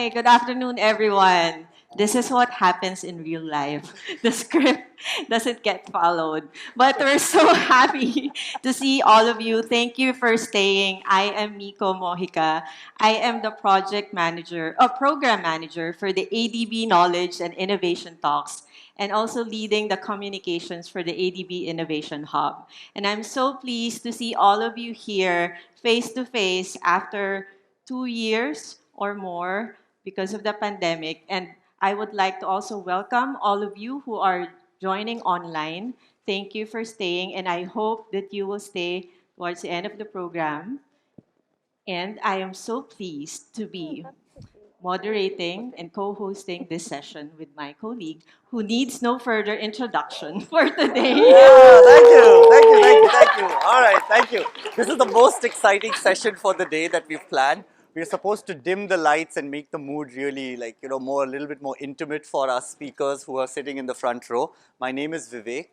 Hi, good afternoon, everyone. This is what happens in real life. The script doesn't get followed. But we're so happy to see all of you. Thank you for staying. I am Miko Mojica. I am the program manager for the ADB Knowledge and Innovation Talks, and also leading the communications for the ADB Innovation Hub. And I'm so pleased to see all of you here face to face after 2 years or more because of the pandemic. And I would like to also welcome all of you who are joining online. Thank you for staying, and I hope that you will stay towards the end of the program. And I am so pleased to be moderating and co-hosting this session with my colleague who needs no further introduction for today. Yeah, thank you, thank you, thank you, thank you. All right, thank you. This is the most exciting session for the day that we've planned. We're supposed to dim the lights and make the mood really more, a little bit more intimate for our speakers who are sitting in the front row. My name is Vivek.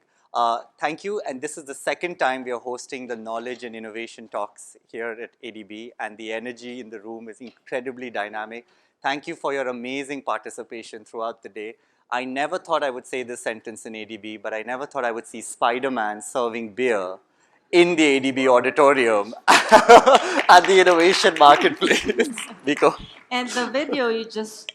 Thank you, and this is the second time we are hosting the Knowledge and Innovation Talks here at ADB, and the energy in the room is incredibly dynamic. Thank you for your amazing participation throughout the day. I never thought I would say this sentence in ADB, but I never thought I would see Spider-Man serving beer in the ADB auditorium at the innovation marketplace. Nico. And the video you just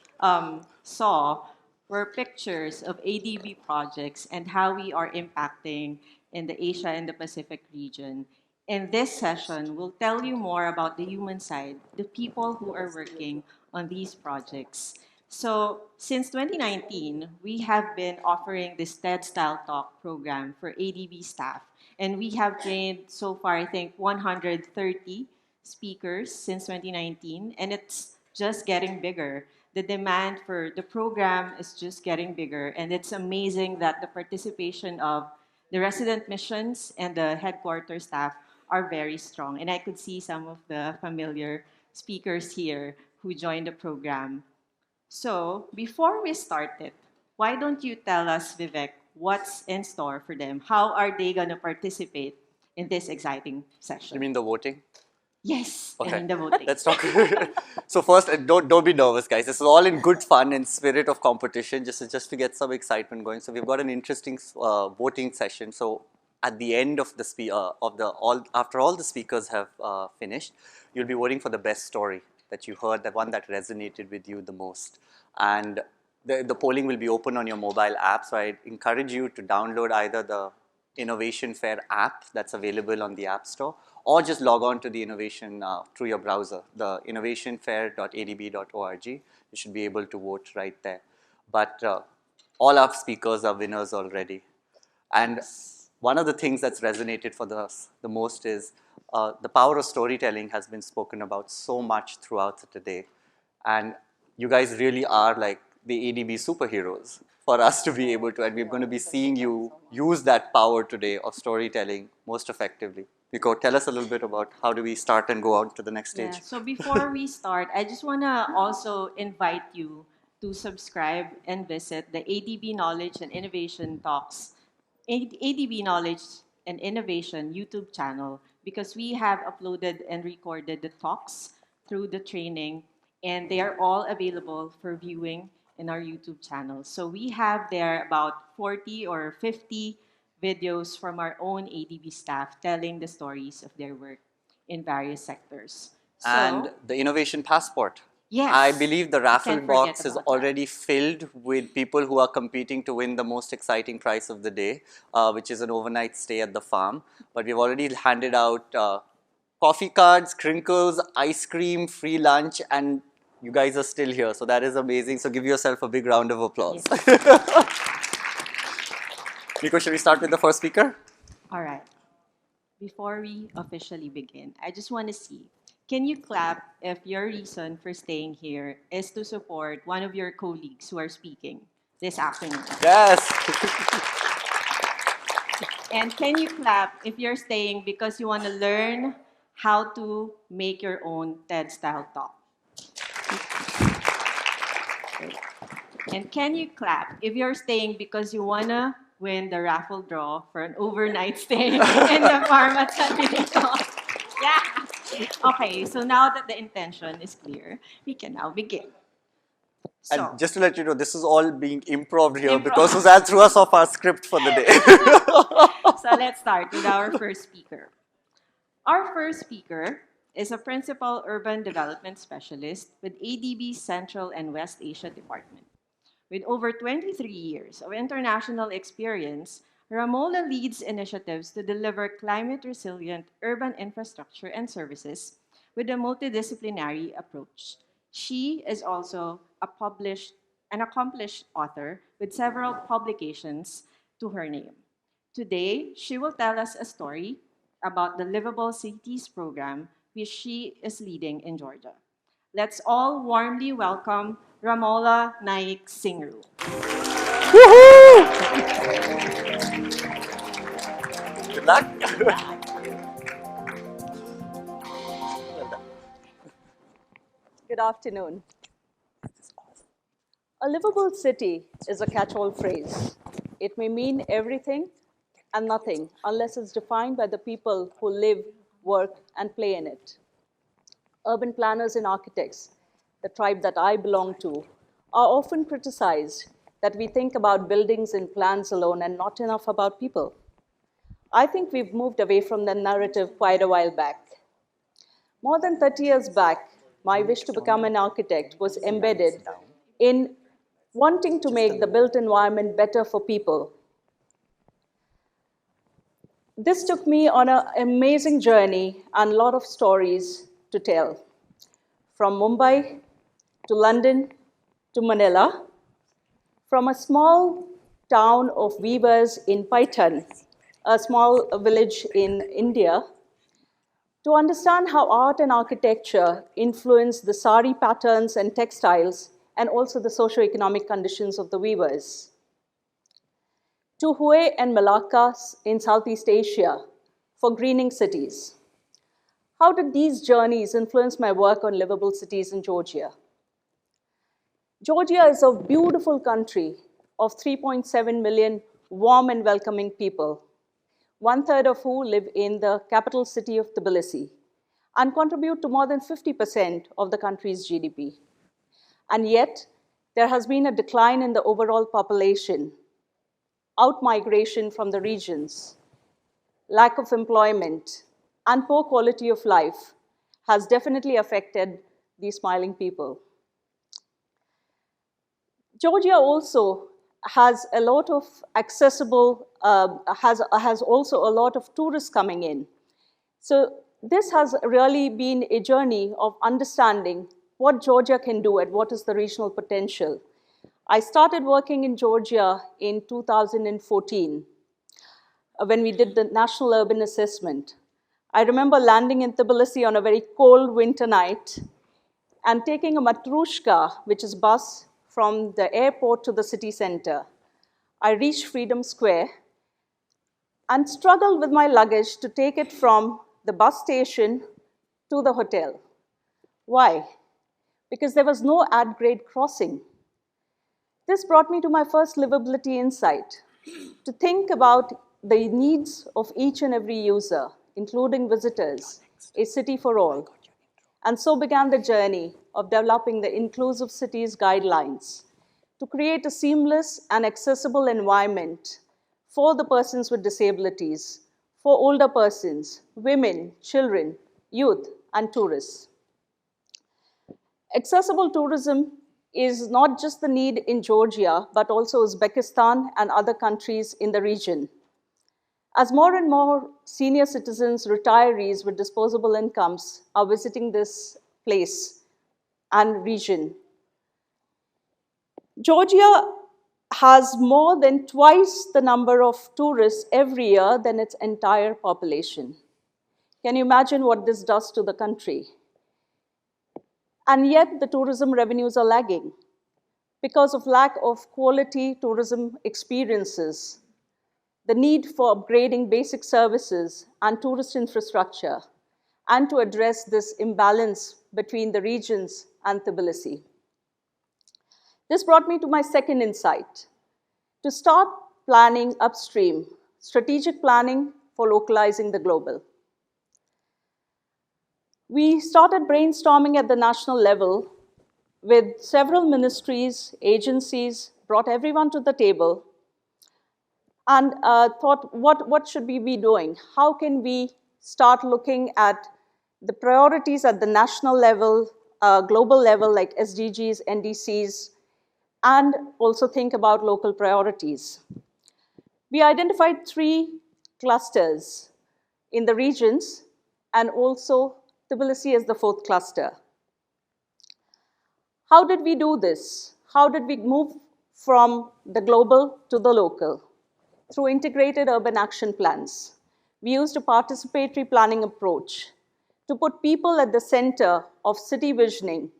saw were pictures of ADB projects and how we are impacting in the Asia and the Pacific region. In this session, we'll tell you more about the human side, the people who are working on these projects. So, since 2019, we have been offering this TED Style Talk program for ADB staff. And we have trained so far, I think, 130 speakers since 2019, and it's just getting bigger. The demand for the program is just getting bigger, and it's amazing that the participation of the resident missions and the headquarters staff are very strong. And I could see some of the familiar speakers here who joined the program. So, before we start it, why don't you tell us, Vivek, what's in store for them? How are they going to participate in this exciting You session? mean the voting? Yes, I Okay, mean the voting. let's talk. So first, don't be nervous, guys. This is all in good fun and spirit of competition, just to get some excitement going. So we've got an interesting voting session. So at the end of after all the speakers have finished, you'll be voting for the best story that you heard, the one that resonated with you the most, and the polling will be open on your mobile app. So I encourage you to download either the Innovation Fair app that's available on the App Store, or just log on to the innovation through your browser, the innovationfair.adb.org. You should be able to vote right there. But all our speakers are winners already. And one of the things that's resonated for us the most is the power of storytelling has been spoken about so much throughout the day. And you guys really are like the ADB superheroes for us to be able to, and we're going to be seeing you use that power today of storytelling most effectively. Nico, tell us a little bit about how do we start and go on to the next stage. Yeah, so before we start, I just want to also invite you to subscribe and visit the ADB Knowledge and Innovation Talks, ADB Knowledge and Innovation YouTube channel, because we have uploaded and recorded the talks through the training, and they are all available for viewing in our YouTube channel. So we have there about 40 or 50 videos from our own ADB staff telling the stories of their work in various sectors. And the innovation passport. Yes, I believe the raffle can't forget box is about already filled with people who are competing to win the most exciting prize of the day, which is an overnight stay at the farm. But we've already handed out coffee cards, crinkles, ice cream, free lunch, and you guys are still here. So that is amazing. So give yourself a big round of applause. Yes. Nico, should we start with the first speaker? All right. Before we officially begin, I just want to see, can you clap if your reason for staying here is to support one of your colleagues who are speaking this afternoon? Yes. And can you clap if you're staying because you want to learn how to make your own TED style talk? And can you clap if you're staying because you want to win the raffle draw for an overnight stay in the farm at San Benito? Yeah. Okay, so now that the intention is clear, we can now begin. So, And just to let you know, this is all being improv here because improv. Suzanne threw us off our script for the day. So let's start with our first speaker. Our first speaker is a principal urban development specialist with ADB's Central and West Asia Department. With over 23 years of international experience, Ramola leads initiatives to deliver climate resilient urban infrastructure and services with a multidisciplinary approach. She is also an accomplished author with several publications to her name. Today, she will tell us a story about the Livable Cities program, which she is leading in Georgia. Let's all warmly welcome Ramola Naik Singru. Woohoo! Good luck. Good afternoon. A livable city is a catch-all phrase. It may mean everything and nothing unless it's defined by the people who live, work, and play in it. Urban planners and architects, the tribe that I belong to, are often criticized that we think about buildings and plans alone and not enough about people. I think we've moved away from that narrative quite a while back. More than 30 years back, my wish to become an architect was embedded in wanting to make the built environment better for people. This took me on an amazing journey and a lot of stories to tell. From Mumbai to London to Manila, from a small town of weavers in Paitan, a small village in India, to understand how art and architecture influence the sari patterns and textiles and also the socio-economic conditions of the weavers. To Hue and Malacca in Southeast Asia for greening cities. How did these journeys influence my work on livable cities in Georgia? Georgia is a beautiful country of 3.7 million warm and welcoming people, one-third of who live in the capital city of Tbilisi and contribute to more than 50% of the country's GDP. And yet, there has been a decline in the overall population, out-migration from the regions, lack of employment, and poor quality of life has definitely affected these smiling people. Georgia also has a lot of has also a lot of tourists coming in. So this has really been a journey of understanding what Georgia can do and what is the regional potential. I started working in Georgia in 2014 when we did the National Urban Assessment. I remember landing in Tbilisi on a very cold winter night and taking a matrushka, which is bus, from the airport to the city center. I reached Freedom Square and struggled with my luggage to take it from the bus station to the hotel. Why? Because there was no at-grade crossing. This brought me to my first livability insight, to think about the needs of each and every user, including visitors, a city for all. And so began the journey of developing the Inclusive Cities Guidelines to create a seamless and accessible environment for the persons with disabilities, for older persons, women, children, youth, and tourists. Accessible tourism is not just the need in Georgia, but also Uzbekistan and other countries in the region. As more and more senior citizens, retirees with disposable incomes are visiting this place and region, Georgia has more than twice the number of tourists every year than its entire population. Can you imagine what this does to the country? And yet the tourism revenues are lagging because of lack of quality tourism experiences, the need for upgrading basic services and tourist infrastructure, and to address this imbalance between the regions and Tbilisi. This brought me to my second insight, to start planning upstream, strategic planning for localizing the global. We started brainstorming at the national level with several ministries, agencies, brought everyone to the table and thought, what should we be doing? How can we start looking at the priorities at the national level, global level, like SDGs, NDCs, and also think about local priorities? We identified 3 clusters in the regions and also Tbilisi as the 4th cluster. How did we do this? How did we move from the global to the local? Through integrated urban action plans. We used a participatory planning approach to put people at the center of city visioning,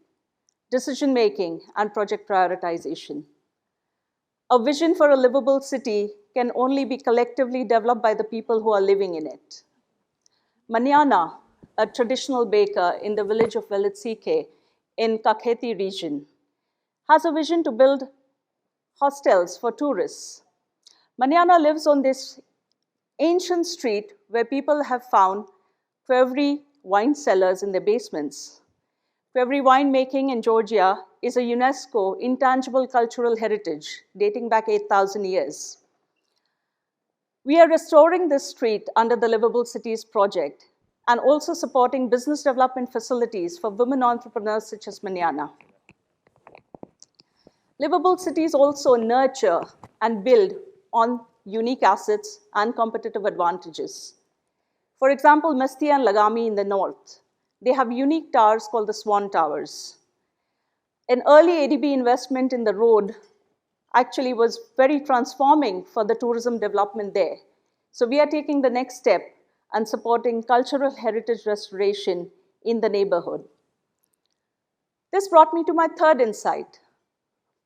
decision making, and project prioritization. A vision for a livable city can only be collectively developed by the people who are living in it. Manyana, a traditional baker in the village of Velitsike in Kakheti region, has a vision to build hostels for tourists. Manyana lives on this ancient street where people have found Qvevri wine cellars in their basements. Qvevri winemaking in Georgia is a UNESCO intangible cultural heritage dating back 8,000 years. We are restoring this street under the Livable Cities project and also supporting business development facilities for women entrepreneurs such as Manyana. Livable cities also nurture and build on unique assets and competitive advantages. For example, Masti and Lagami in the north, they have unique towers called the Swan Towers. An early ADB investment in the road actually was very transforming for the tourism development there. So we are taking the next step and supporting cultural heritage restoration in the neighborhood. This brought me to my 3rd insight.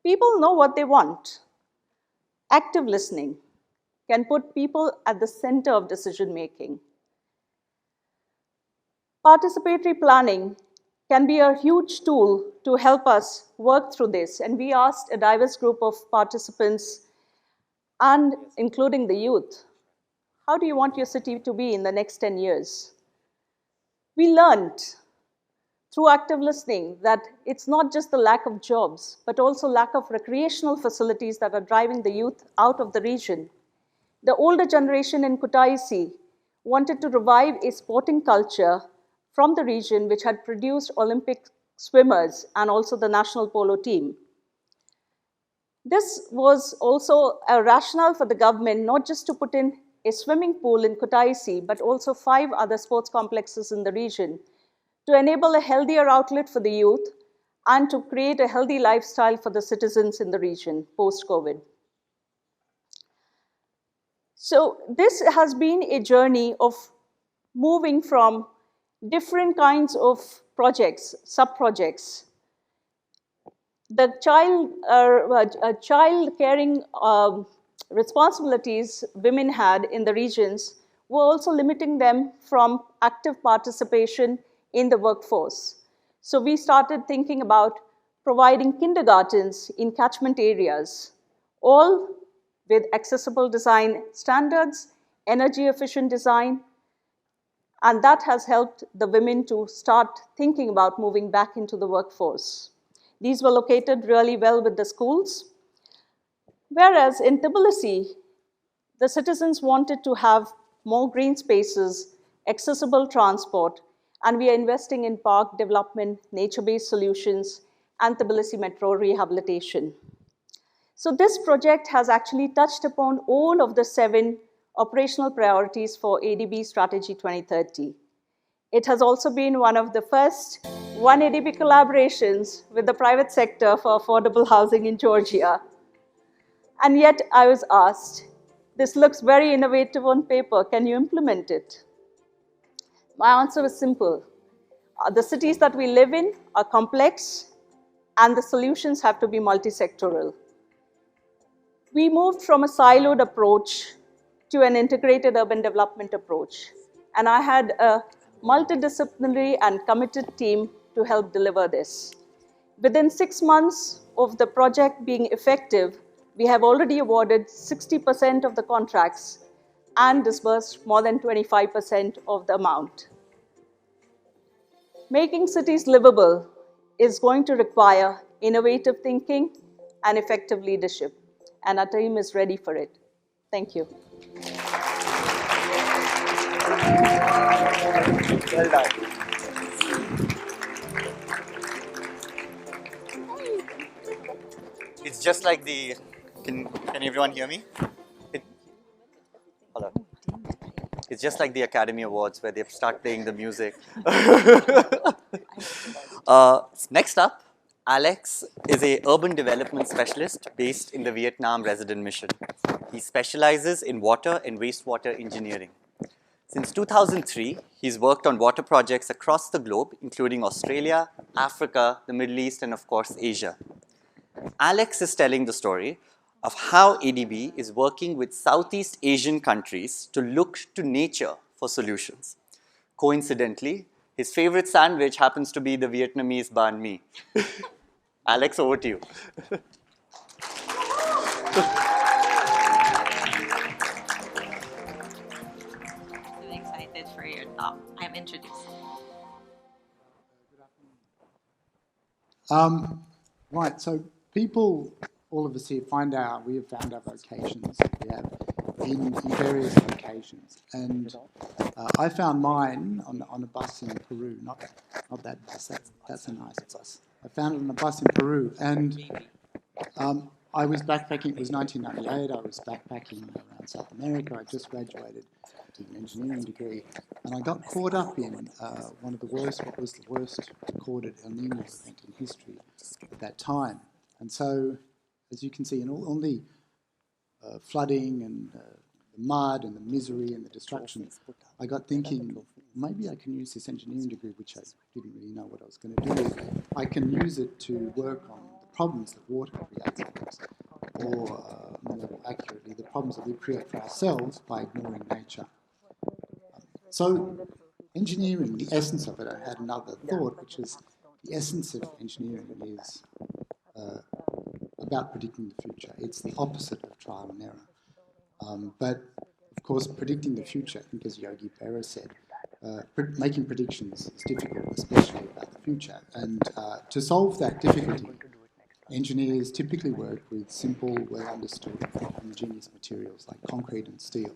People know what they want. Active listening can put people at the center of decision making. Participatory planning can be a huge tool to help us work through this. And we asked a diverse group of participants, and including the youth, how do you want your city to be in the next 10 years? We learned through active listening that it's not just the lack of jobs, but also lack of recreational facilities that are driving the youth out of the region. The older generation in Kutaisi wanted to revive a sporting culture from the region which had produced Olympic swimmers and also the national polo team. This was also a rationale for the government not just to put in a swimming pool in Kutaisi, but also 5 other sports complexes in the region to enable a healthier outlet for the youth and to create a healthy lifestyle for the citizens in the region post-COVID. So this has been a journey of moving from different kinds of projects, sub-projects. The child caring responsibilities women had in the regions were also limiting them from active participation in the workforce. So we started thinking about providing kindergartens in catchment areas, all with accessible design standards, energy efficient design, and that has helped the women to start thinking about moving back into the workforce. These were located really well with the schools. Whereas in Tbilisi, the citizens wanted to have more green spaces, accessible transport, and we are investing in park development, nature-based solutions, and Tbilisi metro rehabilitation. So this project has actually touched upon all of the 7 operational priorities for ADB Strategy 2030. It has also been one of the first One ADB collaborations with the private sector for affordable housing in Georgia. And yet I was asked, this looks very innovative on paper, can you implement it? My answer was simple. The cities that we live in are complex and the solutions have to be multi-sectoral. We moved from a siloed approach to an integrated urban development approach. And I had a multidisciplinary and committed team to help deliver this. Within 6 months of the project being effective, we have already awarded 60% of the contracts and disbursed more than 25% of the amount. Making cities livable is going to require innovative thinking, and effective leadership. And our team is ready for it. Thank you. Well done. It's just like the. Can everyone hear me? It, hello. It's just like the Academy Awards where they start playing the music. Next up, Alex is a urban development specialist based in the Vietnam Resident Mission. He specializes in water and wastewater engineering. Since 2003, he's worked on water projects across the globe, including Australia, Africa, the Middle East, and of course, Asia. Alex is telling the story of how ADB is working with Southeast Asian countries to look to nature for solutions. Coincidentally, his favorite sandwich happens to be the Vietnamese banh mi. Alex, over to you. So excited for your talk. I'm introduced. Right, so people, all of us here, we have found our vocations we have in various locations. And I found mine on a bus in Peru, not that bus, that's a nice bus. I found it on a bus in Peru, and I was backpacking, it was 1998, I was backpacking around South America, I just graduated, did an engineering degree, and I got caught up in what was the worst recorded El Nino event in history at that time. And so, as you can see, in all the flooding and the mud and the misery and the destruction, I got thinking, maybe I can use this engineering degree, which I didn't really know what I was going to do with. I can use it to work on the problems that water creates, or more accurately, the problems that we create for ourselves by ignoring nature. So engineering, the essence of it, I had another thought, which is the essence of engineering is about predicting the future. It's the opposite of trial and error. But of course, predicting the future, I think as Yogi Berra said, making predictions is difficult, especially about the future. And to solve that difficulty, engineers typically work with simple, well-understood, homogeneous materials like concrete and steel.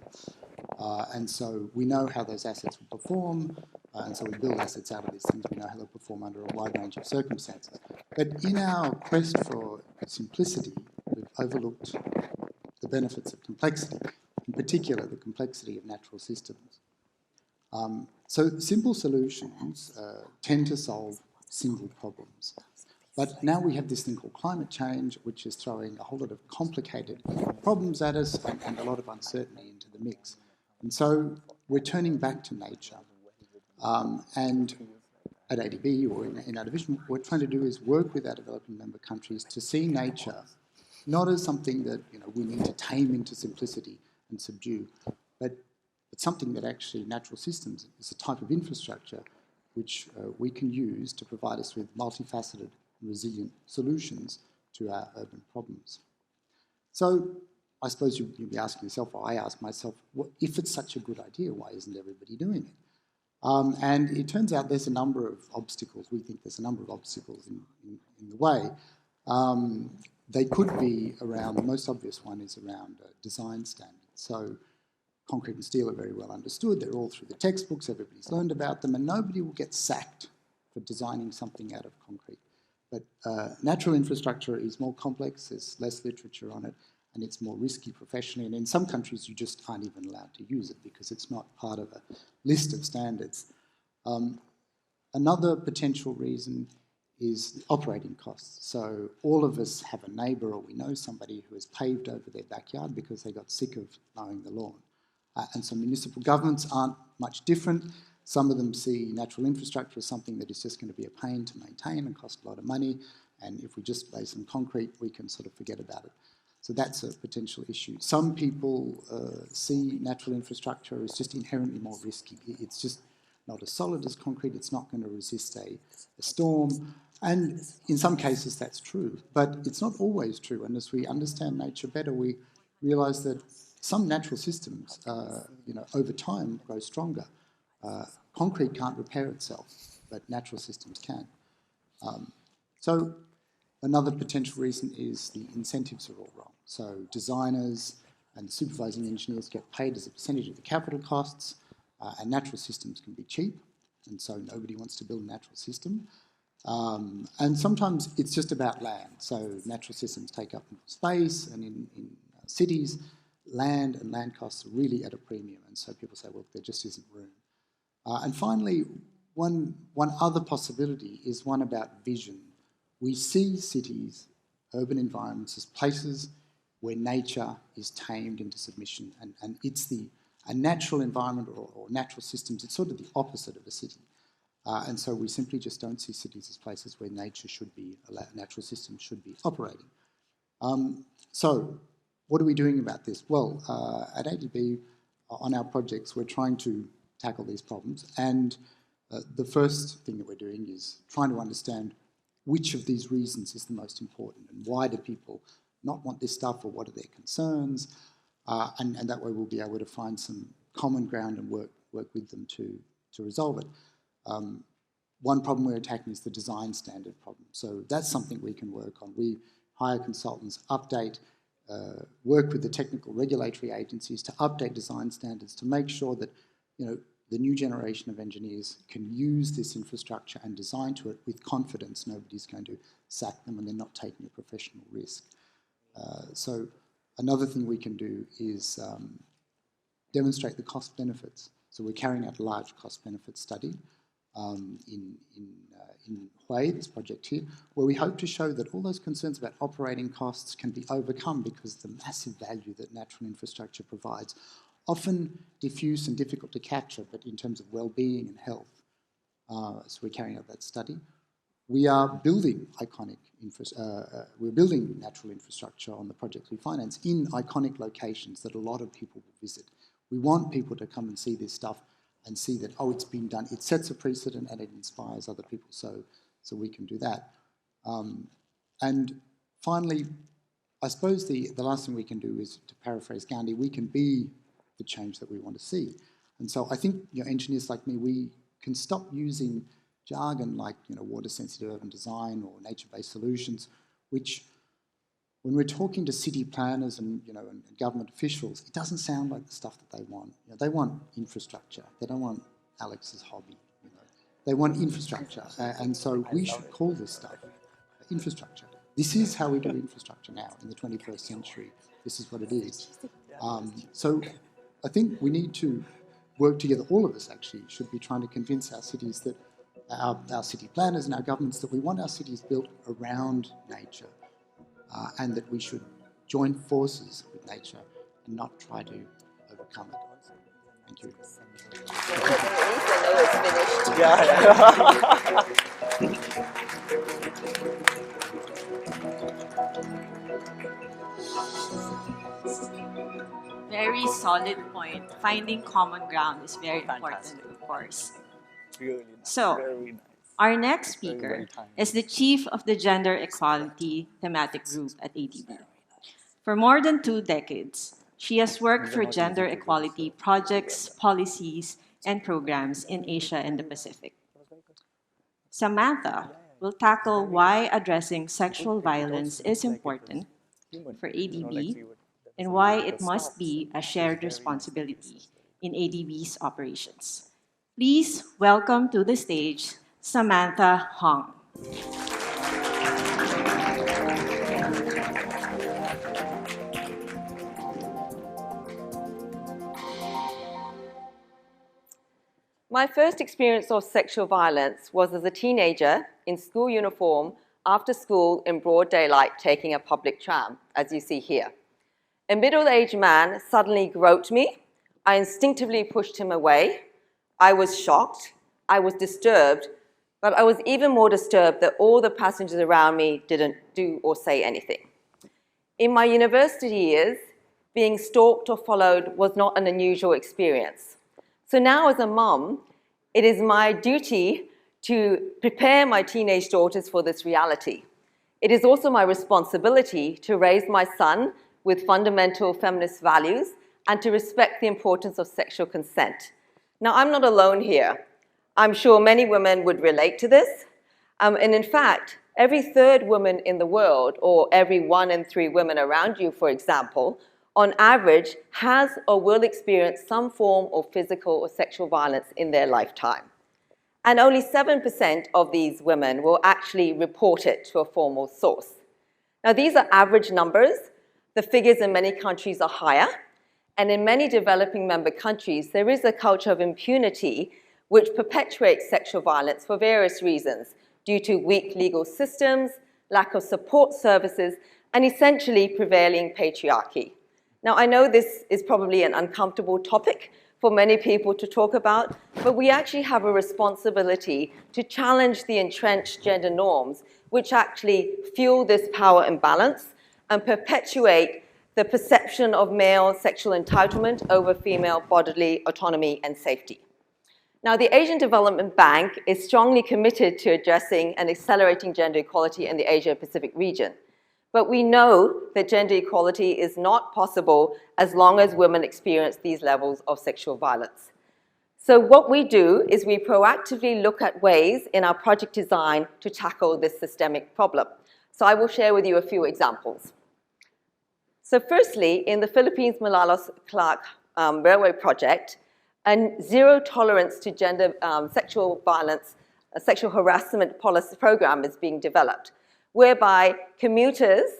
And so we know how those assets will perform, and so we build assets out of these things. We know how they'll perform under a wide range of circumstances. But in our quest for simplicity, we've overlooked the benefits of complexity, in particular the complexity of natural systems. So simple solutions tend to solve single problems. But now we have this thing called climate change, which is throwing a whole lot of complicated problems at us and a lot of uncertainty into the mix. And so we're turning back to nature. And at ADB or in our division, what we're trying to do is work with our developing member countries to see nature not as something that we need to tame into simplicity and subdue, but something that actually natural systems is a type of infrastructure which we can use to provide us with multifaceted and resilient solutions to our urban problems. So I suppose you'll be asking yourself, or I ask myself, if it's such a good idea, why isn't everybody doing it? And it turns out there's a number of obstacles. We think there's a number of obstacles in the way. They could be around, the most obvious one is around design standards. So concrete and steel are very well understood. They're all through the textbooks. Everybody's learned about them, and nobody will get sacked for designing something out of concrete. But natural infrastructure is more complex. There's less literature on it, and it's more risky professionally. And in some countries, you just aren't even allowed to use it because it's not part of a list of standards. Another potential reason is operating costs. So all of us have a neighbour or we know somebody who has paved over their backyard because they got sick of mowing the lawn. And so municipal governments aren't much different. Some of them see natural infrastructure as something that is just going to be a pain to maintain and cost a lot of money. And if we just lay some concrete, we can sort of forget about it. So that's a potential issue. Some people see natural infrastructure as just inherently more risky. It's just not as solid as concrete. It's not going to resist a storm. And in some cases, that's true. But it's not always true. And as we understand nature better, we realise that some natural systems, over time grow stronger. Concrete can't repair itself, but natural systems can. So Another potential reason is the incentives are all wrong. So designers and the supervising engineers get paid as a percentage of the capital costs, and natural systems can be cheap, and so nobody wants to build a natural system. And sometimes it's just about land. So natural systems take up space, and in cities, land and land costs are really at a premium, and so people say, well, there just isn't room. And finally, one other possibility is one about vision. We see cities, urban environments, as places where nature is tamed into submission, and it's a natural environment or natural systems, it's sort of the opposite of a city. And so we simply just don't see cities as places where nature should be, natural systems should be operating. So what are we doing about this? Well, at ADB, on our projects, we're trying to tackle these problems. And the first thing that we're doing is trying to understand which of these reasons is the most important and why do people not want this stuff, or what are their concerns? And that way we'll be able to find some common ground and work with them to resolve it. One problem we're attacking is the design standard problem. So that's something we can work on. We hire consultants, update, work with the technical regulatory agencies to update design standards to make sure that, you know, the new generation of engineers can use this infrastructure and design to it with confidence. Nobody's going to sack them and they're not taking a professional risk. So another thing we can do is demonstrate the cost benefits. So we're carrying out a large cost benefit study in Hue, this project here, where we hope to show that all those concerns about operating costs can be overcome because the massive value that natural infrastructure provides, often diffuse and difficult to capture, but in terms of well-being and health. So we're carrying out that study. We are building we're building natural infrastructure on the projects we finance in iconic locations that a lot of people will visit. We want people to come and see this stuff and see that, oh, it's been done. It sets a precedent and it inspires other people, so we can do that. And finally, I suppose the last thing we can do is, to paraphrase Gandhi, we can be the change that we want to see. And so I think, you know, engineers like me, we can stop using jargon like, you know, water-sensitive urban design or nature-based solutions, which, when we're talking to city planners and, you know, and government officials, it doesn't sound like the stuff that they want. You know, they want infrastructure. They don't want Alex's hobby. You know, they want infrastructure, and so we should call this stuff infrastructure. This is how we do infrastructure now in the 21st century. This is what it is. So I think we need to work together. All of us actually should be trying to convince our cities that our city planners and our governments that we want our cities built around nature, and that we should join forces with nature and not try to overcome it. Thank you. Very solid point. Finding common ground is very important, of course. Really nice. So, very nice. Our next speaker is the chief of the Gender Equality Thematic Group at ADB. For more than 2 decades, she has worked for gender equality projects, policies, and programs in Asia and the Pacific. Samantha will tackle why addressing sexual violence is important for ADB and why it must be a shared responsibility in ADB's operations. Please welcome to the stage Samantha Hong. My first experience of sexual violence was as a teenager in school uniform after school in broad daylight taking a public tram, as you see here. A middle-aged man suddenly groped me. I instinctively pushed him away. I was shocked. I was disturbed. But I was even more disturbed that all the passengers around me didn't do or say anything. In my university years, being stalked or followed was not an unusual experience. So now as a mum, it is my duty to prepare my teenage daughters for this reality. It is also my responsibility to raise my son with fundamental feminist values and to respect the importance of sexual consent. Now, I'm not alone here. I'm sure many women would relate to this. And in fact, every third woman in the world, or every 1 in 3 women around you, for example, on average, has or will experience some form of physical or sexual violence in their lifetime. And only 7% of these women will actually report it to a formal source. Now, these are average numbers. The figures in many countries are higher. And in many developing member countries, there is a culture of impunity which perpetuates sexual violence for various reasons, due to weak legal systems, lack of support services, and essentially prevailing patriarchy. Now, I know this is probably an uncomfortable topic for many people to talk about, but we actually have a responsibility to challenge the entrenched gender norms which actually fuel this power imbalance and perpetuate the perception of male sexual entitlement over female bodily autonomy and safety. Now, the Asian Development Bank is strongly committed to addressing and accelerating gender equality in the Asia-Pacific region. But we know that gender equality is not possible as long as women experience these levels of sexual violence. So what we do is we proactively look at ways in our project design to tackle this systemic problem. So I will share with you a few examples. So firstly, in the Philippines Malolos-Clark Railway Project, a zero tolerance to gender sexual violence, sexual harassment policy program is being developed, whereby commuters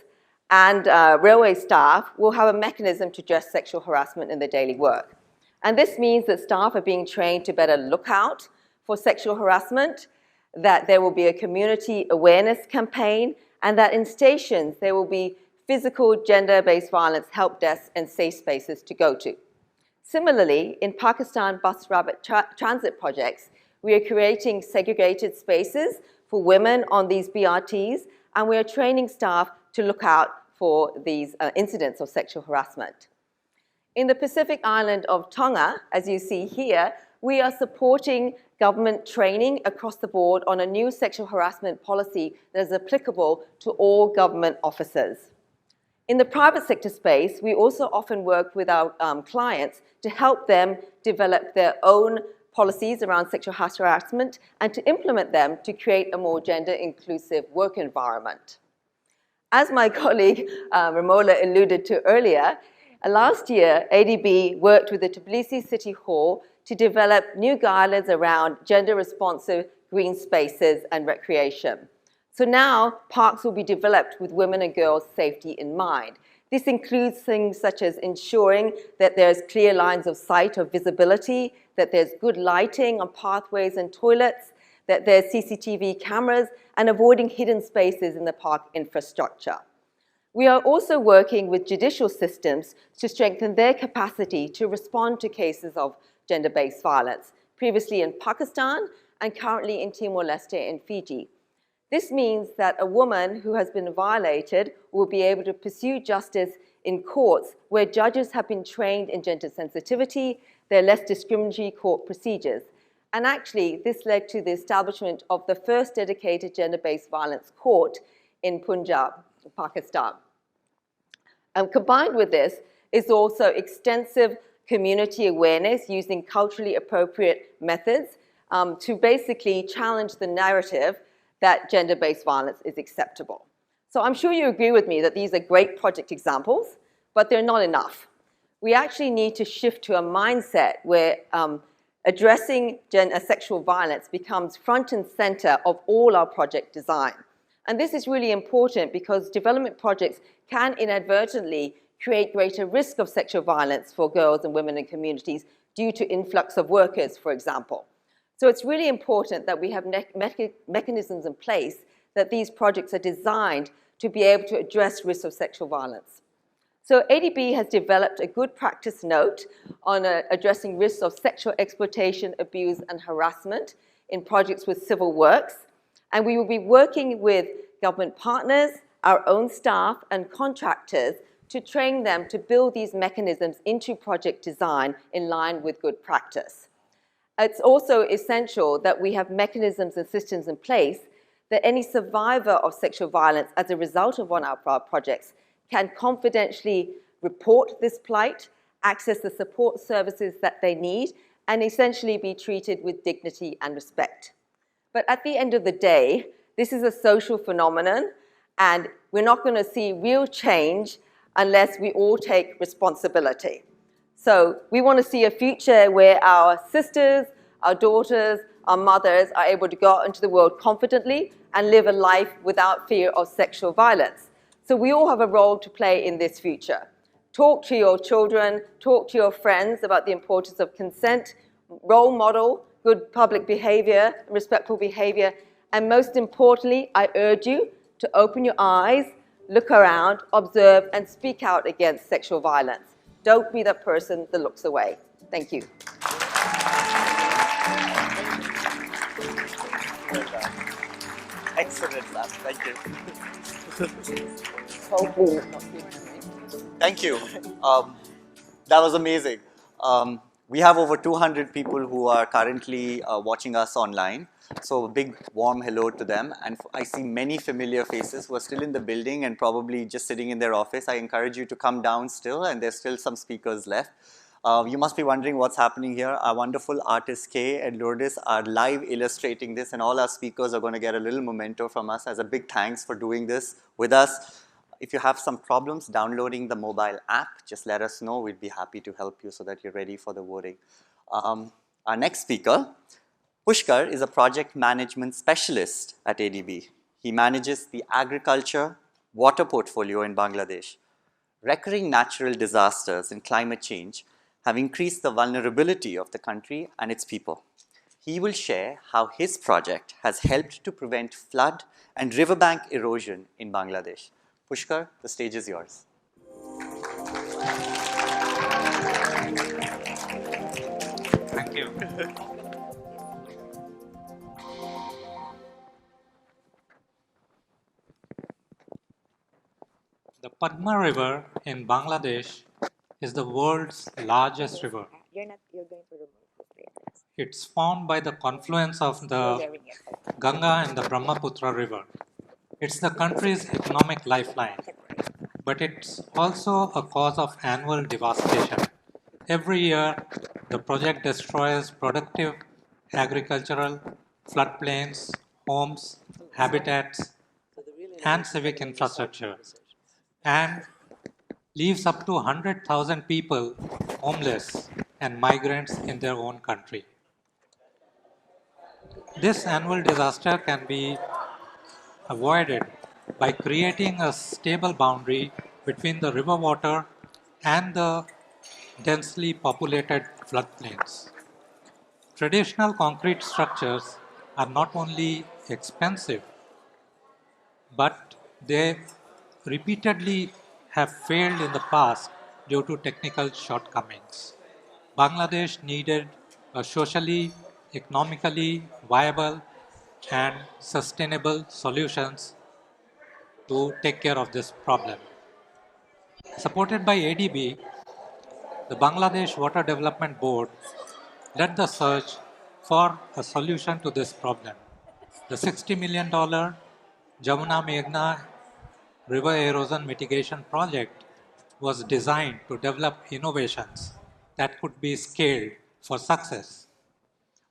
and railway staff will have a mechanism to address sexual harassment in their daily work. And this means that staff are being trained to better look out for sexual harassment, that there will be a community awareness campaign, and that in stations there will be physical gender-based violence help desks and safe spaces to go to. Similarly, in Pakistan bus rapid transit projects, we are creating segregated spaces for women on these BRTs, and we are training staff to look out for these incidents of sexual harassment. In the Pacific island of Tonga, as you see here, we are supporting government training across the board on a new sexual harassment policy that is applicable to all government officers. In the private sector space, we also often work with our clients to help them develop their own policies around sexual harassment and to implement them to create a more gender-inclusive work environment. As my colleague Ramola alluded to earlier, last year, ADB worked with the Tbilisi City Hall to develop new guidelines around gender-responsive green spaces and recreation. So now, parks will be developed with women and girls' safety in mind. This includes things such as ensuring that there's clear lines of sight or visibility, that there's good lighting on pathways and toilets, that there's CCTV cameras, and avoiding hidden spaces in the park infrastructure. We are also working with judicial systems to strengthen their capacity to respond to cases of gender-based violence, previously in Pakistan and currently in Timor-Leste and Fiji. This means that a woman who has been violated will be able to pursue justice in courts where judges have been trained in gender sensitivity, there are less discriminatory court procedures. And actually, this led to the establishment of the first dedicated gender-based violence court in Punjab, Pakistan. Combined with this is also extensive community awareness using culturally appropriate methods to basically challenge the narrative that gender-based violence is acceptable. So I'm sure you agree with me that these are great project examples, but they're not enough. We actually need to shift to a mindset where addressing sexual violence becomes front and center of all our project design. And this is really important because development projects can inadvertently create greater risk of sexual violence for girls and women in communities due to influx of workers, for example. So it's really important that we have mechanisms in place that these projects are designed to be able to address risks of sexual violence. So ADB has developed a good practice note on addressing risks of sexual exploitation, abuse, and harassment in projects with civil works. And we will be working with government partners, our own staff, and contractors to train them to build these mechanisms into project design in line with good practice. It's also essential that we have mechanisms and systems in place that any survivor of sexual violence as a result of one of our projects can confidentially report this plight, access the support services that they need, and essentially be treated with dignity and respect. But at the end of the day, This is a social phenomenon, and we're not going to see real change unless we all take responsibility. So we want to see a future where our sisters, our daughters, our mothers are able to go out into the world confidently and live a life without fear of sexual violence. So we all have a role to play in this future. Talk to your children, talk to your friends about the importance of consent, role model good public behavior, respectful behavior, and most importantly, I urge you to open your eyes, look around, observe, and speak out against sexual violence. Don't be that person that looks away. Thank you. Excellent, Sam. Thank you. Hopefully, Thank you. That was amazing. We have over 200 people who are currently watching us online. So a big warm hello to them. And I see many familiar faces who are still in the building and probably just sitting in their office. I encourage you to come down still, and there's still some speakers left. You must be wondering what's happening here. Our wonderful artists Kay and Lourdes are live illustrating this, and all our speakers are going to get a little memento from us as a big thanks for doing this with us. If you have some problems downloading the mobile app, just let us know. We'd be happy to help you so that you're ready for the voting. Our next speaker, Pushkar, is a project management specialist at ADB. He manages the agriculture water portfolio in Bangladesh. Recurring natural disasters and climate change have increased the vulnerability of the country and its people. He will share how his project has helped to prevent flood and riverbank erosion in Bangladesh. Pushkar, the stage is yours. Thank you. The Padma River in Bangladesh is the world's largest river. It's formed by the confluence of the Ganga and the Brahmaputra River. It's the country's economic lifeline, but it's also a cause of annual devastation. Every year, the project destroys productive agricultural, floodplains, homes, habitats, and civic infrastructure, and leaves up to 100,000 people homeless and migrants in their own country. This annual disaster can be avoided by creating a stable boundary between the river water and the densely populated floodplains. Traditional concrete structures are not only expensive, but they repeatedly have failed in the past due to technical shortcomings. Bangladesh needed a socially, economically viable and sustainable solutions to take care of this problem. Supported by ADB, the Bangladesh Water Development Board led the search for a solution to this problem. The $60 million Jamuna Meghna River Erosion Mitigation Project was designed to develop innovations that could be scaled for success.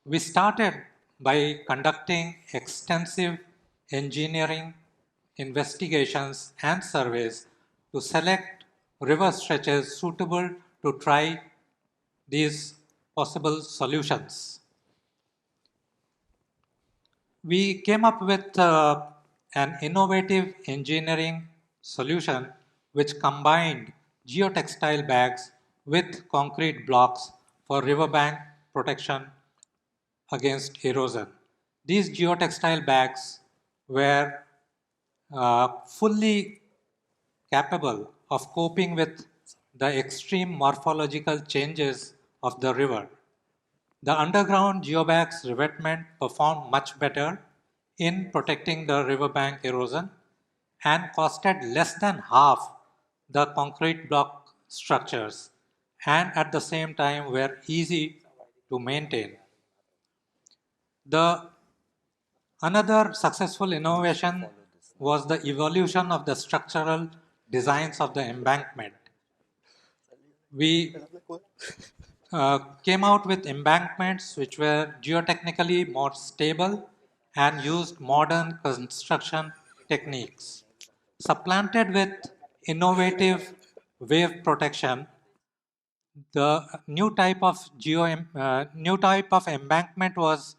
We started by conducting extensive engineering, investigations, and surveys to select river stretches suitable to try these possible solutions. We came up with an innovative engineering solution which combined geotextile bags with concrete blocks for riverbank protection against erosion. These geotextile bags were fully capable of coping with the extreme morphological changes of the river. The underground geobags revetment performed much better in protecting the riverbank erosion and costed less than half the concrete block structures, and at the same time were easy to maintain. The another successful innovation was the evolution of the structural designs of the embankment. We came out with embankments which were geotechnically more stable and used modern construction techniques. Supplanted with innovative wave protection, the new type of embankment was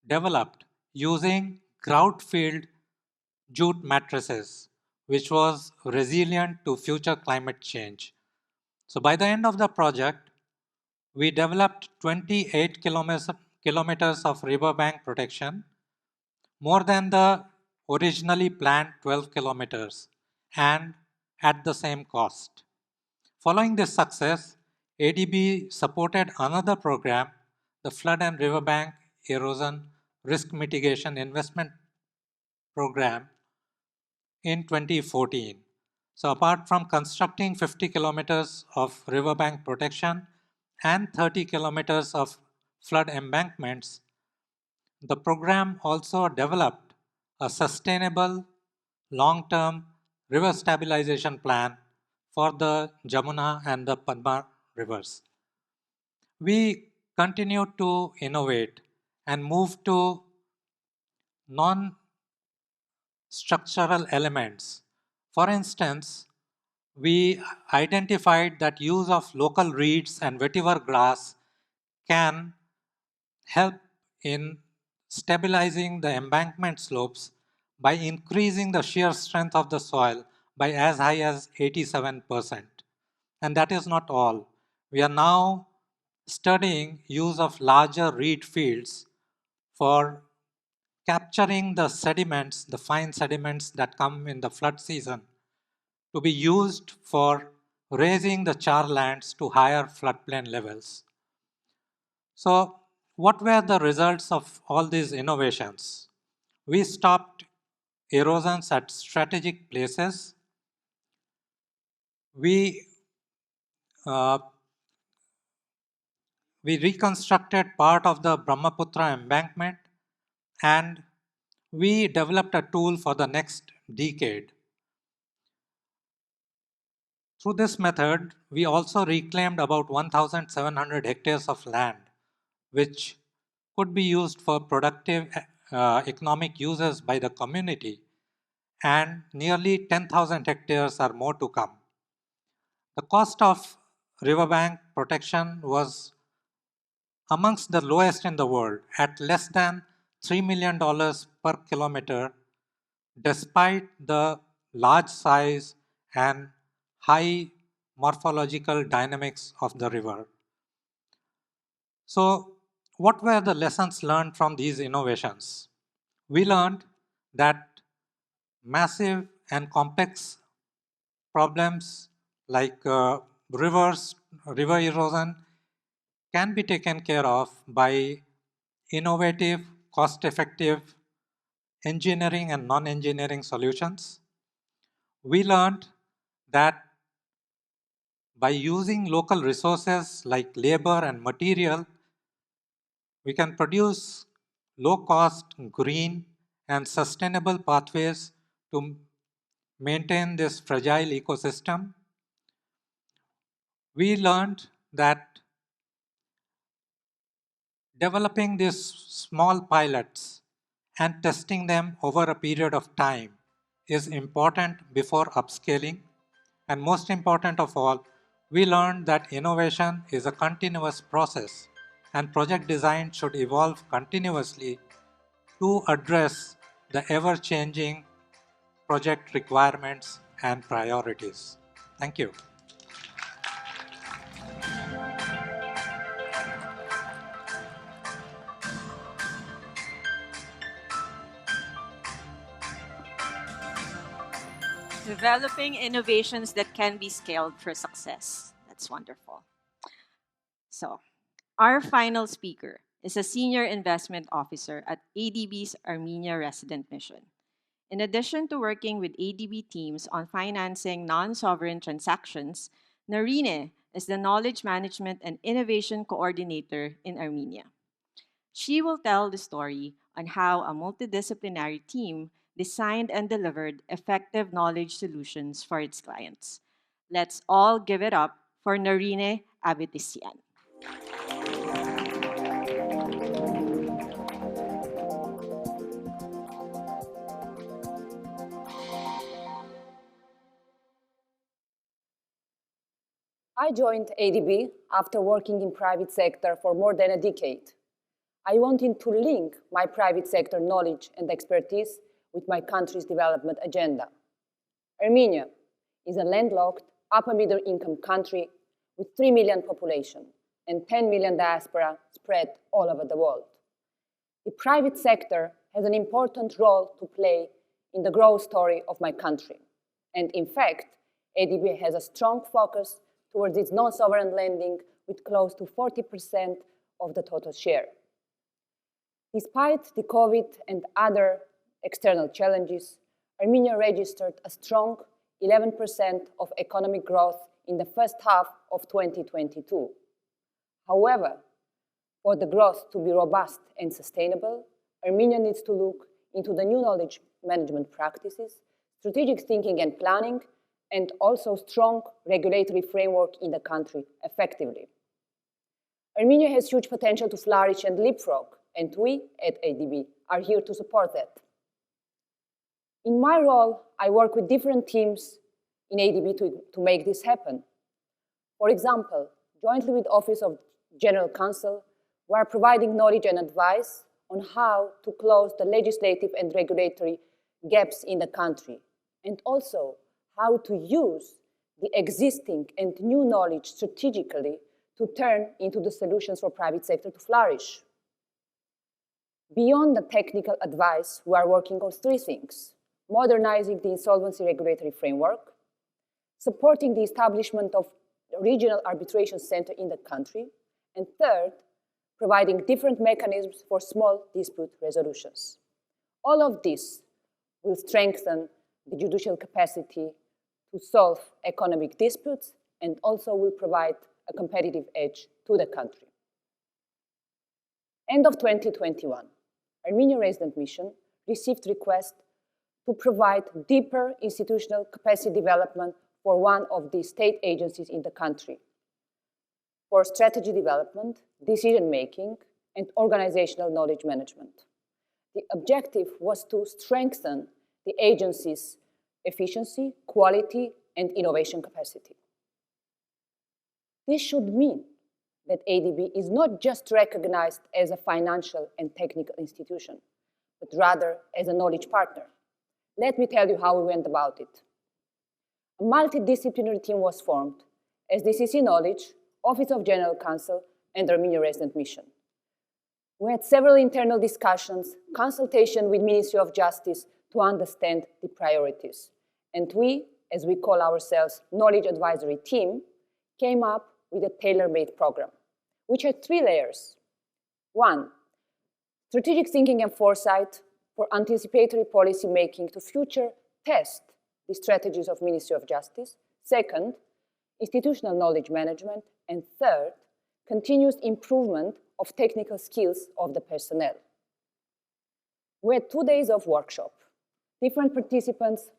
developed using grout-filled jute mattresses, which was resilient to future climate change. So by the end of the project, we developed 28 kilometers of riverbank protection, more than the originally planned 12 kilometers, and at the same cost. Following this success, ADB supported another program, the Flood and Riverbank Erosion Risk Mitigation Investment Program, in 2014. So apart from constructing 50 kilometers of riverbank protection and 30 kilometers of flood embankments, the program also developed a sustainable long-term river stabilization plan for the Jamuna and the Padma rivers. We continue to innovate and move to non-structural elements. For instance, we identified that use of local reeds and vetiver grass can help in stabilizing the embankment slopes by increasing the shear strength of the soil by as high as 87%. And that is not all. We are now studying use of larger reed fields for capturing the sediments, the fine sediments that come in the flood season, to be used for raising the char lands to higher floodplain levels. So, what were the results of all these innovations? We stopped erosions at strategic places. We, uh, we reconstructed part of the Brahmaputra embankment, and we developed a tool for the next decade. Through this method, we also reclaimed about 1,700 hectares of land, which could be used for productive economic uses by the community, and nearly 10,000 hectares are more to come. The cost of riverbank protection was amongst the lowest in the world at less than $3 million per kilometer, despite the large size and high morphological dynamics of the river. So, what were the lessons learned from these innovations? We learned that massive and complex problems like river erosion can be taken care of by innovative, cost-effective engineering and non-engineering solutions. We learned that by using local resources like labor and material, we can produce low-cost, green, and sustainable pathways to maintain this fragile ecosystem. We learned that developing these small pilots and testing them over a period of time is important before upscaling. And most important of all, we learned that innovation is a continuous process and project design should evolve continuously to address the ever-changing project requirements and priorities. Thank you. Developing innovations that can be scaled for success. That's wonderful. So, our final speaker is a senior investment officer at ADB's Armenia Resident Mission. In addition to working with ADB teams on financing non-sovereign transactions, Narine is the Knowledge Management and Innovation Coordinator in Armenia. She will tell the story on how a multidisciplinary team designed and delivered effective knowledge solutions for its clients. Let's all give it up for Narine Abitisian. I joined ADB after working in private sector for more than a decade. I wanted to link my private sector knowledge and expertise with my country's development agenda. Armenia is a landlocked, upper middle income country with 3 million population and 10 million diaspora spread all over the world. The private sector has an important role to play in the growth story of my country. And in fact, ADB has a strong focus towards its non-sovereign lending with close to 40% of the total share. Despite the COVID and other external challenges, Armenia registered a strong 11% of economic growth in the first half of 2022. However, for the growth to be robust and sustainable, Armenia needs to look into the new knowledge management practices, strategic thinking and planning, and also strong regulatory framework in the country effectively. Armenia has huge potential to flourish and leapfrog, and we at ADB are here to support that. In my role, I work with different teams in ADB to make this happen. For example, jointly with Office of General Counsel, we are providing knowledge and advice on how to close the legislative and regulatory gaps in the country, and also how to use the existing and new knowledge strategically to turn into the solutions for private sector to flourish. Beyond the technical advice, we are working on three things: modernizing the insolvency regulatory framework, supporting the establishment of a regional arbitration center in the country, and third, providing different mechanisms for small dispute resolutions. All of this will strengthen the judicial capacity to solve economic disputes and also will provide a competitive edge to the country. End of 2021, Armenia Resident Mission received requests to provide deeper institutional capacity development for one of the state agencies in the country, for strategy development, decision-making, and organizational knowledge management. The objective was to strengthen the agency's efficiency, quality, and innovation capacity. This should mean that ADB is not just recognized as a financial and technical institution, but rather as a knowledge partner. Let me tell you how we went about it. A multidisciplinary team was formed as DCC Knowledge, Office of General Counsel, and Armenia Resident Mission. We had several internal discussions, consultation with Ministry of Justice to understand the priorities. And we, as we call ourselves, Knowledge Advisory Team, came up with a tailor-made program, which had three layers. One, strategic thinking and foresight for anticipatory policy making to future test the strategies of Ministry of Justice. Second, institutional knowledge management. And third, continuous improvement of technical skills of the personnel. We had 2 days of workshop. Different participants,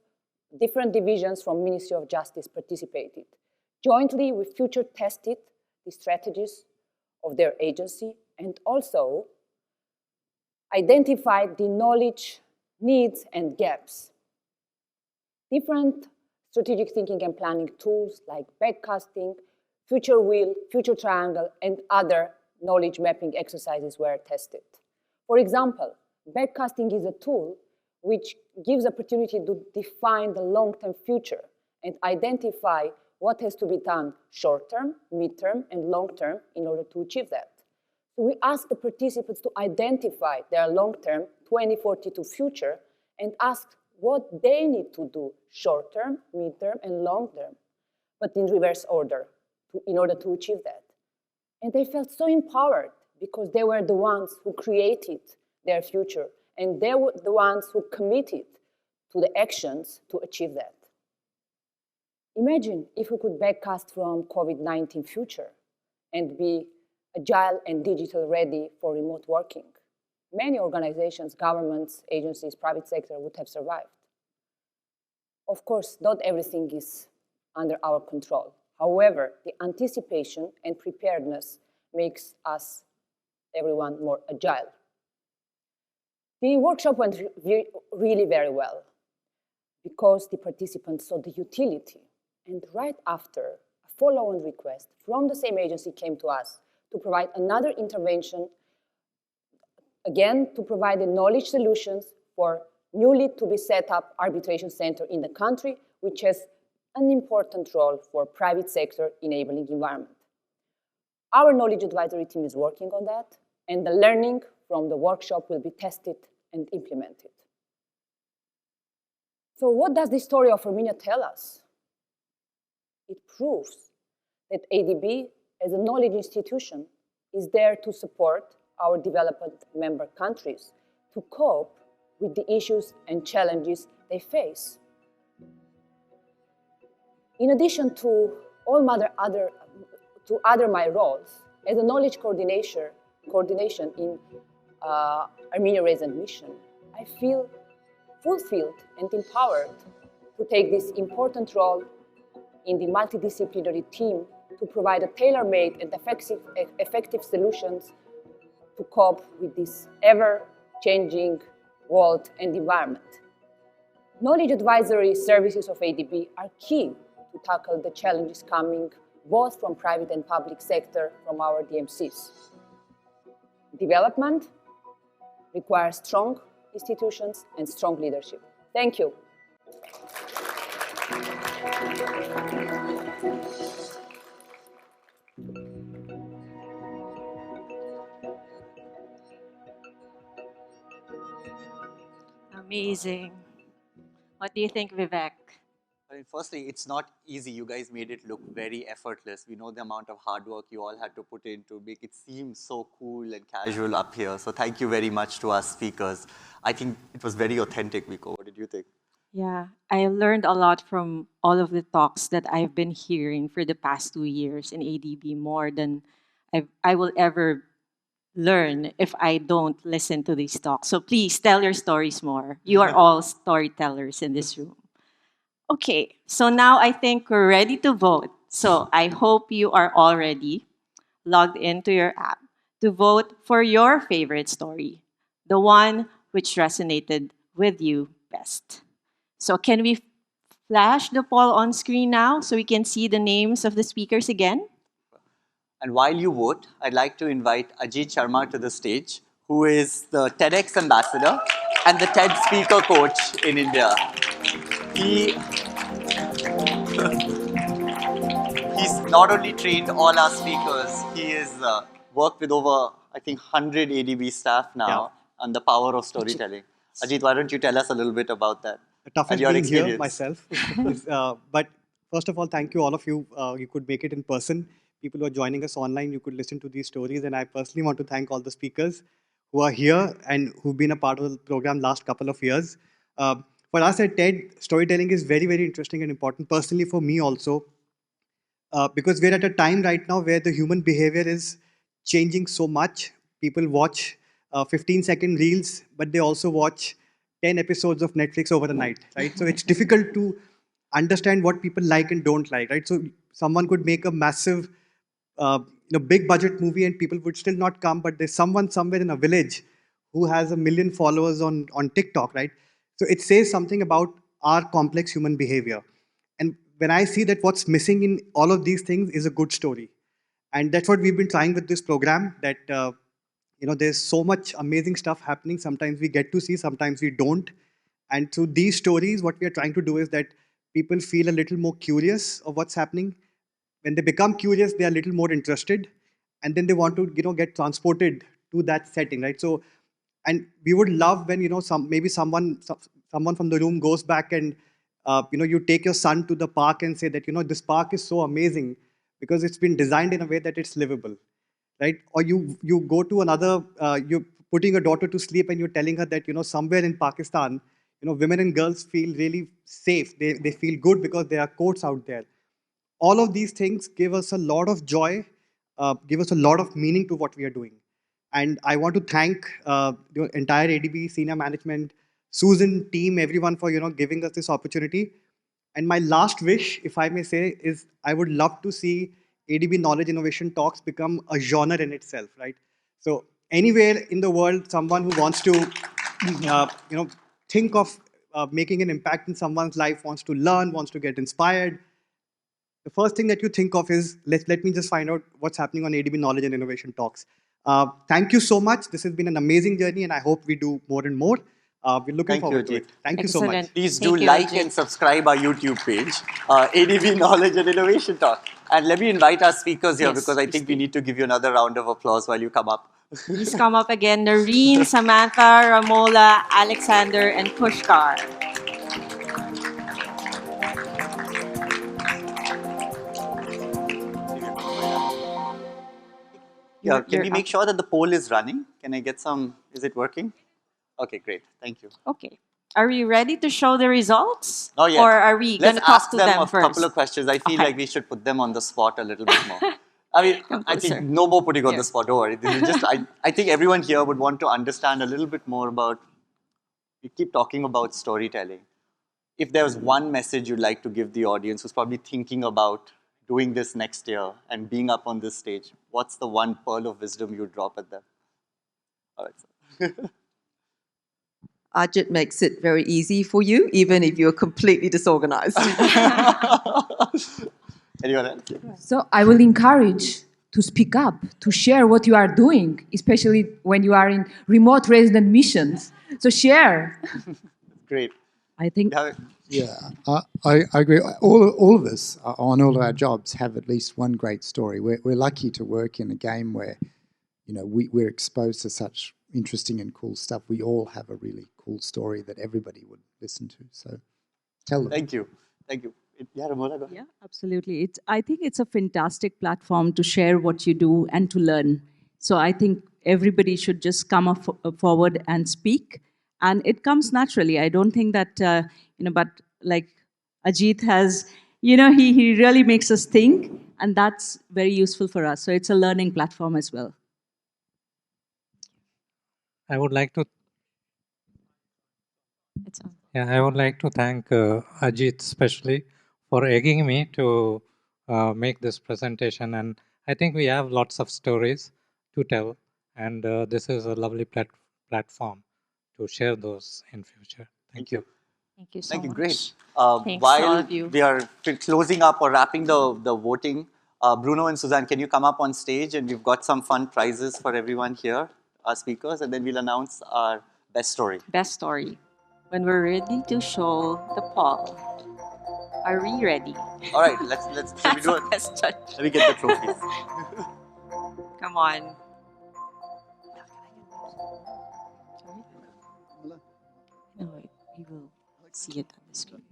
different divisions from Ministry of Justice participated. Jointly, we future tested the strategies of their agency and also identified the knowledge needs and gaps. Different strategic thinking and planning tools like backcasting, future wheel, future triangle, and other knowledge mapping exercises were tested. For example, backcasting is a tool which gives opportunity to define the long-term future and identify what has to be done short-term, mid-term, and long-term in order to achieve that. So we asked the participants to identify their long-term 2042 future and asked what they need to do short-term, mid-term, and long-term, but in reverse order in order to achieve that. And they felt so empowered because they were the ones who created their future and they were the ones who committed to the actions to achieve that. Imagine if we could backcast from COVID-19 future and be agile and digital ready for remote working. Many organizations, governments, agencies, private sector would have survived. Of course, not everything is under our control. However, the anticipation and preparedness makes us, everyone, more agile. The workshop went really very well because the participants saw the utility. And right after, a follow-on request from the same agency came to us to provide another intervention, again, to provide the knowledge solutions for newly to be set up arbitration center in the country, which has an important role for private sector enabling environment. Our knowledge advisory team is working on that, and the learning from the workshop will be tested and implemented. So what does the story of Armenia tell us? It proves that ADB, as a knowledge institution, is there to support our development member countries to cope with the issues and challenges they face. In addition to all other my roles as a knowledge coordination in Armenia Resident Mission, I feel fulfilled and empowered to take this important role in the multidisciplinary team to provide a tailor-made and effective solutions to cope with this ever-changing world and environment. Knowledge advisory services of ADB are key to tackle the challenges coming both from private and public sector from our DMCs. Development requires strong institutions and strong leadership. Thank you. Amazing. What do you think, Vivek? I mean, firstly, it's not easy. You guys made it look very effortless. We know the amount of hard work you all had to put in to make it seem so cool and casual up here. So thank you very much to our speakers. I think it was very authentic, Miko. What did you think? Yeah, I learned a lot from all of the talks that I've been hearing for the past 2 years in ADB, more than I will ever learn if I don't listen to these talks. So please tell your stories more. You are all storytellers in this room. Okay, so now I think we're ready to vote. So I hope you are already logged into your app to vote for your favorite story, the one which resonated with you best. So can we flash the poll on screen now so we can see the names of the speakers again? And while you vote, I'd like to invite Ajit Sharma to the stage, who is the TEDx ambassador and the TED speaker coach in India. He's not only trained all our speakers, he has worked with over, I think, 100 ADB staff now on the power of storytelling. Ajit, why don't you tell us a little bit about that? Toughest your being experience. here myself. But first of all, thank you all of you. You could make it in person. People who are joining us online, you could listen to these stories. And I personally want to thank all the speakers who are here and who've been a part of the program last couple of years. For us at TED, storytelling is very, very interesting and important. Personally, for me also, because we're at a time right now where the human behavior is changing so much. People watch 15-second reels, but they also watch 10 episodes of Netflix over the night, right? So it's difficult to understand what people like and don't like, right? So someone could make a massive, big budget movie and people would still not come, but there's someone somewhere in a village who has 1 million followers on TikTok, right? So it says something about our complex human behavior. And when I see that what's missing in all of these things is a good story. And that's what we've been trying with this program, that there's so much amazing stuff happening. Sometimes we get to see, sometimes we don't. And through these stories, what we are trying to do is that people feel a little more curious of what's happening. When they become curious, they are a little more interested. And then they want to, get transported to that setting, right? So, and we would love when, someone from the room goes back and, you take your son to the park and say that, this park is so amazing because it's been designed in a way that it's livable, right? Or you go to another, you're putting a daughter to sleep and you're telling her that, somewhere in Pakistan, women and girls feel really safe. They feel good because there are courts out there. All of these things give us a lot of joy, give us a lot of meaning to what we are doing. And I want to thank the entire ADB senior management, Susan, team, everyone for giving us this opportunity. And my last wish, if I may say, is I would love to see ADB Knowledge Innovation Talks become a genre in itself, right? So anywhere in the world, someone who wants to, think of making an impact in someone's life, wants to learn, wants to get inspired, the first thing that you think of is, let me just find out what's happening on ADB Knowledge and Innovation Talks. Thank you so much. This has been an amazing journey, and I hope we do more and more. We're looking Thank you, forward to Ajit. it. Thank you so much. Excellent. Please Thank do you, like Ajit. and subscribe our YouTube page, ADB Knowledge and Innovation Talk. And let me invite our speakers here Yes, because I please think do. we need to give you another round of applause while you come up. Please come up again. Noreen, Samantha, Ramola, Alexander, and Pushkar. Yeah, can You're we make up. sure that the poll is running? Can I get some, is it working? Okay, great. Thank you. Okay. Are we ready to show the results? Not yet. Or are we going Let's to talk ask to them them a first? couple of questions. I feel Okay. like we should put them on the spot a little bit more. I mean, Come I closer. think no more putting on Here. the spot. Don't worry. This is just, I think everyone here would want to understand a little bit more about, we keep talking about storytelling. If there was one message you'd like to give the audience who's probably thinking about doing this next year and being up on this stage, what's the one pearl of wisdom you'd drop at them? All right. So. Ajit makes it very easy for you, even if you're completely disorganized. Anyone else? So I will encourage to speak up, to share what you are doing, especially when you are in remote resident missions. So share. Great. I think Yeah, I agree. All of us on all of our jobs have at least one great story. We're lucky to work in a game where, you know, we're exposed to such interesting and cool stuff. We all have a really cool story that everybody would listen to. So tell them. Thank you. Thank you. Yeah, Ramola, go ahead. Yeah, absolutely. I think it's a fantastic platform to share what you do and to learn. So I think everybody should just come forward and speak, and it comes naturally. I don't think that but like Ajit has, he really makes us think, and that's very useful for us. So it's a learning platform as well. I would like to It's on. I would like to thank Ajit especially for egging me to make this presentation, and I think we have lots of stories to tell, and this is a lovely platform to share those in future. Thank you. Thank you so Thank you. much. Great. Thanks to all While of you. we are closing up or wrapping the voting, Bruno and Suzanne, can you come up on stage? And we've got some fun prizes for everyone here, our speakers, and then we'll announce our best story. Best story. When we're ready to show the poll. Are we ready? All right, let's should we do it? Question. Let me get the trophies. Come on. No, we will see it on the screen.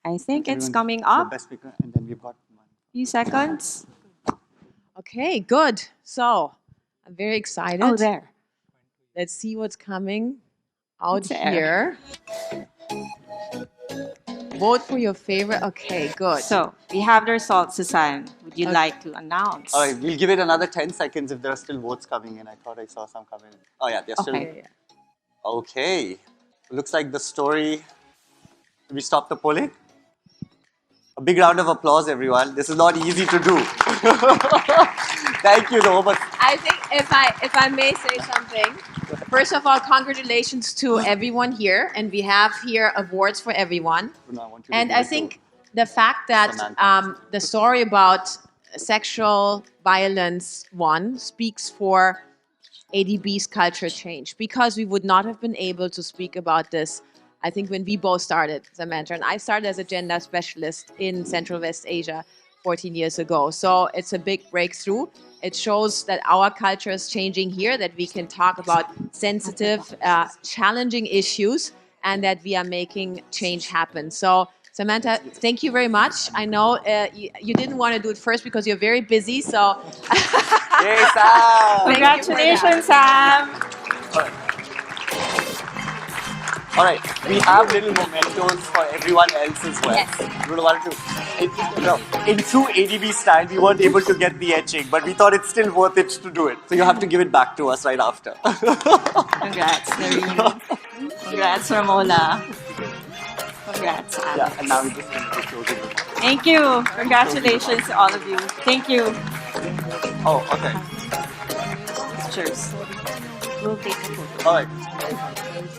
I think it's Everyone, coming the up. best speaker, and then we've got one. Few seconds. Okay, good. So I'm very excited. Oh, there. Let's see what's coming out It's there. here. Vote for your favorite. Okay, good. So we have the results, Suzanne. Would you like to announce? All right, we'll give it another 10 seconds if there are still votes coming in. I thought I saw some coming in. Oh, yeah, they're still. Okay. Okay. Looks like the story. Did we stop the polling? A big round of applause, everyone. This is not easy to do. Thank you, though. But I think if I may say something, first of all, congratulations to everyone here, and we have here awards for everyone. Bruno, I want you to And give I it to- think the fact that the story about sexual violence speaks for ADB's culture change, because we would not have been able to speak about this, I think, when we both started, Samantha. And I started as a gender specialist in Central West Asia 14 years ago. So it's a big breakthrough. It shows that our culture is changing here, that we can talk about sensitive, challenging issues, and that we are making change happen. So Samantha, thank you very much. I know you didn't want to do it first because you're very busy. So Yay, Sam! Congratulations, Sam. All right, we have little mementos for everyone else as well. Yes. Bruno, why don't you? In true ADB style, we weren't able to get the etching, but we thought it's still worth it to do it. So you have to give it back to us right after. Congrats, Noreen. Congrats, Ramola. Congrats, Alex. Yeah, and now we just need to close it. Thank you. Congratulations to all of you. Thank you. Oh, okay. Cheers. We'll take a photo. All right.